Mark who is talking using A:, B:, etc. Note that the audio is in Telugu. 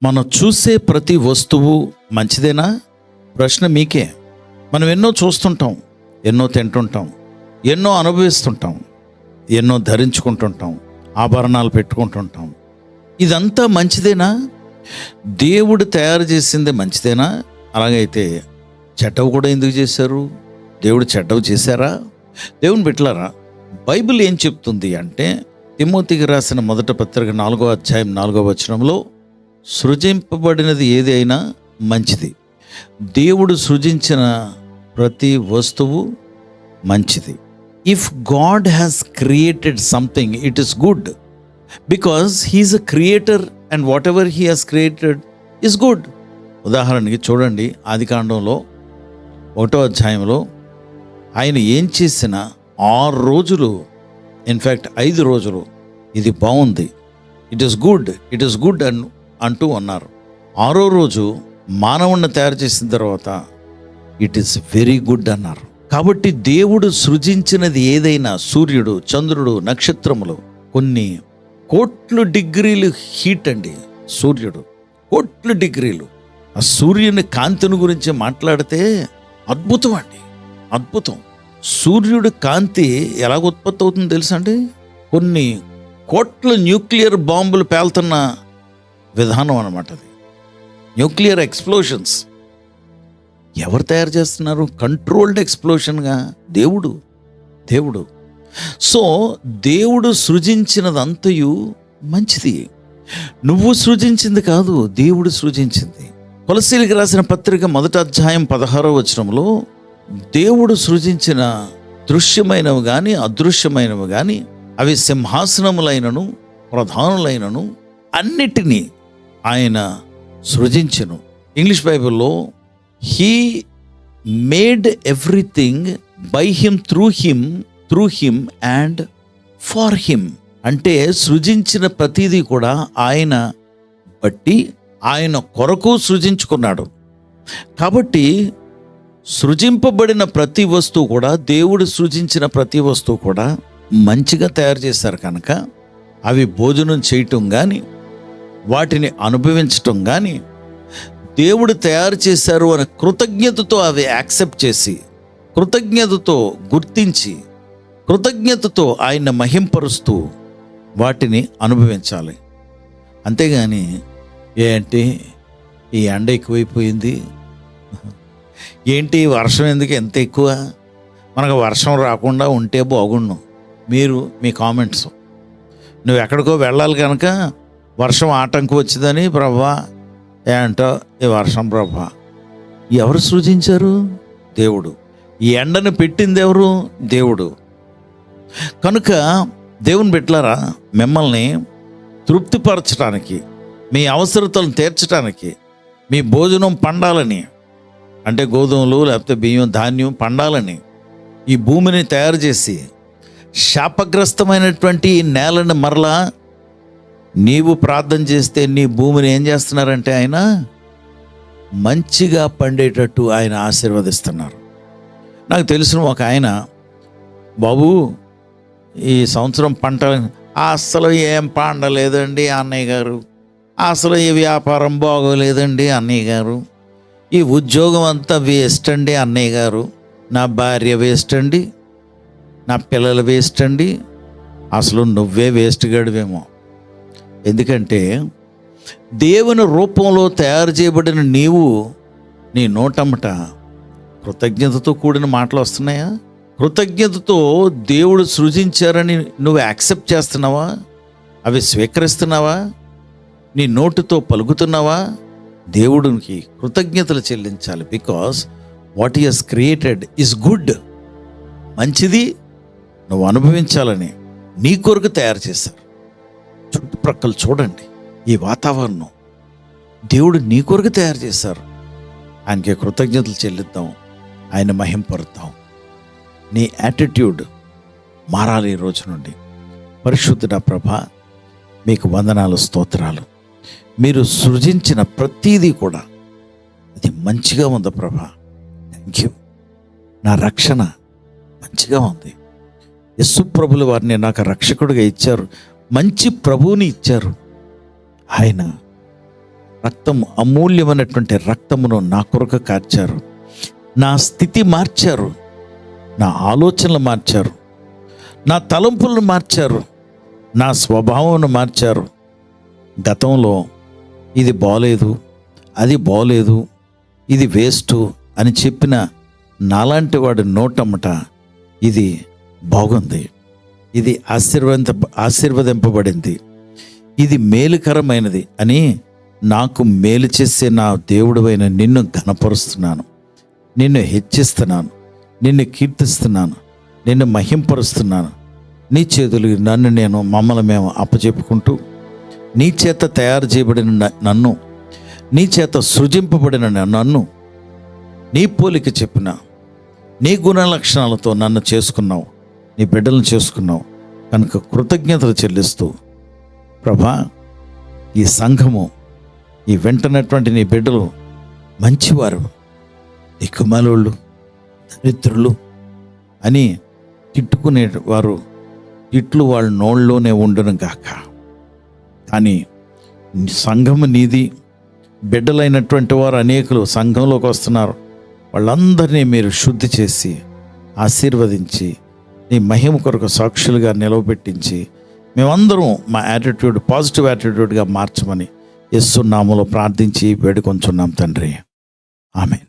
A: మనం చూసే ప్రతి వస్తువు మంచిదేనా? ప్రశ్న మీకే. మనం ఎన్నో చూస్తుంటాం, ఎన్నో తింటుంటాం, ఎన్నో అనుభవిస్తుంటాం, ఎన్నో ధరించుకుంటుంటాం, ఆభరణాలు పెట్టుకుంటుంటాం. ఇదంతా మంచిదేనా? దేవుడు తయారు చేసింది మంచిదేనా? అలాగైతే చెడ్డవు కూడా ఎందుకు చేశారు? దేవుడు చెడ్డవు చేశారా? దేవుని బిడ్డలారా, బైబిల్ ఏం చెప్తుంది అంటే, తిమోతికి రాసిన మొదటి పత్రిక 4వ అధ్యాయం 4వ వచనంలో, సృజింపబడినది ఏది అయినా మంచిది. దేవుడు సృజించిన ప్రతి వస్తువు మంచిది. If God has created something, it is good, because he is a creator and whatever he has created is good. ఉదాహరణకి చూడండి, ఆదికాండంలో 1వ అధ్యాయంలో ఆయన ఏం చేసినా 6 రోజులు, ఇన్ఫ్యాక్ట్ 5 రోజులు ఇది బాగుంది, ఇట్ ఈస్ గుడ్ అంటూ అన్నారు. 6వ రోజు మానవుణ్ణి తయారు చేసిన తర్వాత ఇట్ ఈస్ వెరీ గుడ్ అన్నారు. కాబట్టి దేవుడు సృజించినది ఏదైనా, సూర్యుడు, చంద్రుడు, నక్షత్రములు, కొన్ని కోట్ల డిగ్రీలు హీట్ అండి. సూర్యుడు కోట్ల డిగ్రీలు. ఆ సూర్యుని కాంతిని గురించి మాట్లాడితే అద్భుతం అండి, అద్భుతం. సూర్యుడి కాంతి ఎలాగ ఉత్పత్తి అవుతుందో తెలుసా అండి? కొన్ని కోట్ల న్యూక్లియర్ బాంబులు పేలుతున్న విధానం అన్నమాట అది. న్యూక్లియర్ ఎక్స్ప్లోషన్స్ ఎవరు తయారు చేస్తున్నారు? కంట్రోల్డ్ ఎక్స్ప్లోషన్గా దేవుడు. సో దేవుడు సృజించినదంతయు మంచిది. నువ్వు సృజించింది కాదు, దేవుడు సృజించింది. కొలస్సీలకు రాసిన పత్రిక 1వ అధ్యాయం 16వ వచనంలో, దేవుడు సృజించిన దృశ్యమైనవి కానీ అదృశ్యమైనవి కానీ, అవి సింహాసనములైనను ప్రధానులైనను అన్నిటినీ ఆయన సృజించెను. ఇంగ్లీష్ బైబిల్లో he made everything by him, through him and for him. అంటే సృజించిన ప్రతిదీ కూడా ఆయన బట్టి, ఆయన కొరకు సృజించుకున్నాడు. కాబట్టి సృజింపబడిన ప్రతి వస్తువు కూడా, దేవుడు సృజించిన ప్రతి వస్తువు కూడా మంచిగా తయారు చేశారు కనుక అవి భోజనం చేయటం కానీ, వాటిని అనుభవించటం కానీ, దేవుడు తయారు చేశారు అనే కృతజ్ఞతతో అవి యాక్సెప్ట్ చేసి, కృతజ్ఞతతో గుర్తించి, కృతజ్ఞతతో ఆయన మహింపరుస్తూ వాటిని అనుభవించాలి. అంతేగాని ఏంటి ఈ ఎండ ఎక్కువైపోయింది, ఏంటి వర్షం ఎందుకు ఎంత ఎక్కువ, మనకు వర్షం రాకుండా ఉంటే బాగుండు. మీరు మీ కామెంట్స్, నువ్వు ఎక్కడికో వెళ్ళాలి కనుక వర్షం ఆటంకం వచ్చిందని, ప్రభా ఏంటో ఈ వర్షం ప్రభా. ఎవరు సృజించారు? దేవుడు. ఈ ఎండను పెట్టింది ఎవరు? దేవుడు. కనుక దేవుని బిడ్డలారా, మిమ్మల్ని తృప్తిపరచడానికి, మీ అవసరతలను తీర్చడానికి, మీ భోజనం పండాలని, అంటే గోధుమలు లేకపోతే బియ్యం, ధాన్యం పండాలని ఈ భూమిని తయారు చేసి, శాపగ్రస్తమైనటువంటి ఈ నేలని మరలా నీవు ప్రార్థన చేస్తే నీ భూమిని ఏం చేస్తున్నారంటే ఆయన మంచిగా పండేటట్టు ఆయన ఆశీర్వదిస్తున్నారు. నాకు తెలిసిన ఒక ఆయన, బాబు ఈ సంవత్సరం పంట అసలు ఏం పండలేదండి అన్నయ్య గారు, అసలు ఈ వ్యాపారం బాగోలేదండి అన్నయ్య గారు, ఈ ఉద్యోగం అంతా వేస్ట్ అండి అన్నయ్య గారు, నా భార్య వేస్ట్ అండి, నా పిల్లలు వేస్ట్ అండి, అసలు నువ్వే వేస్ట్ గడివేమో. ఎందుకంటే దేవుని రూపంలో తయారు చేయబడిన నీవు, నీ నోటమ్మట కృతజ్ఞతతో కూడిన మాటలు వస్తున్నాయా? కృతజ్ఞతతో దేవుడు సృజించారని నువ్వు యాక్సెప్ట్ చేస్తున్నావా? అవి స్వీకరిస్తున్నావా? నీ నోటితో పలుకుతున్నావా? దేవుడికి కృతజ్ఞతలు చెల్లించాలి. Because what he has created is good, మంచిది, నువ్వు అనుభవించాలని నీ కొరకు తయారు చేశారు. చుట్టుప్రక్కల చూడండి, ఈ వాతావరణం దేవుడు నీ కొరకు తయారు చేశారు. ఆయనకి కృతజ్ఞతలు చెల్లిద్దాం, ఆయన మహింపరుద్దాం. నీ యాటిట్యూడ్ మారాలి ఈ రోజు నుండి. పరిశుద్ధుడా ప్రభా, మీకు వందనాలు, స్తోత్రాలు. మీరు సృజించిన ప్రతీదీ కూడా అది మంచిగా ఉంది ప్రభా. Thank you. నా రక్షణ మంచిగా ఉంది. యేసు ప్రభుల వారిని నాకు రక్షకుడిగా ఇచ్చారు, మంచి ప్రభువుని ఇచ్చారు. ఆయన రక్తము, అమూల్యమైనటువంటి రక్తమును నా కొరకు కార్చారు. నా స్థితి మార్చారు, నా ఆలోచనలు మార్చారు, నా తలంపులను మార్చారు, నా స్వభావం మార్చారు. గతంలో ఇది బాలేదు, అది బాలేదు, ఇది వేస్టు అని చెప్పిన నాలాంటి వాడి నోటమ్మట ఇది బాగుంది, ఇది ఆశీర్వదింపబడింది, ఇది మేలుకరమైనది అని నాకు మేలు చేసే నా దేవుడైన నిన్ను ఘనపరుస్తున్నాను, నిన్ను హెచ్చిస్తున్నాను, నిన్ను కీర్తిస్తున్నాను, నిన్ను మహింపరుస్తున్నాను. నీ చేతులు మమ్మల్ని మేము అప్పచెప్పుకుంటూ, నీ చేత తయారు చేయబడిన నన్ను, నీ చేత సృజింపబడిన నన్ను, నీ పోలిక చెప్పిన నీ గుణ లక్షణాలతో నన్ను చేసుకున్నావు, నీ బిడ్డలను చేసుకున్నావు కనుక కృతజ్ఞతలు చెల్లిస్తూ, ప్రభా, ఈ సంఘము, ఈ వెంటనటువంటి నీ బిడ్డలు మంచివారు, దిక్కుమాలోళ్ళు, దరిద్రులు అని తిట్టుకునేవారు తిట్లు వాళ్ళ నోళ్ళలోనే ఉండును గాక. కానీ సంఘము నీది, బిడ్డలైనటువంటి వారు అనేకులు సంఘంలోకి వస్తున్నారు. వాళ్ళందరినీ మీరు శుద్ధి చేసి ఆశీర్వదించి నీ మహిమ కొరకు సాక్షులుగా నిలవబెట్టించి మేమందరం మా యాటిట్యూడ్ పాజిటివ్ యాటిట్యూడ్గా మార్చమని యేసు నామములో ప్రార్థించి వేడుకొంచున్నాం తండ్రి. ఆమేన్.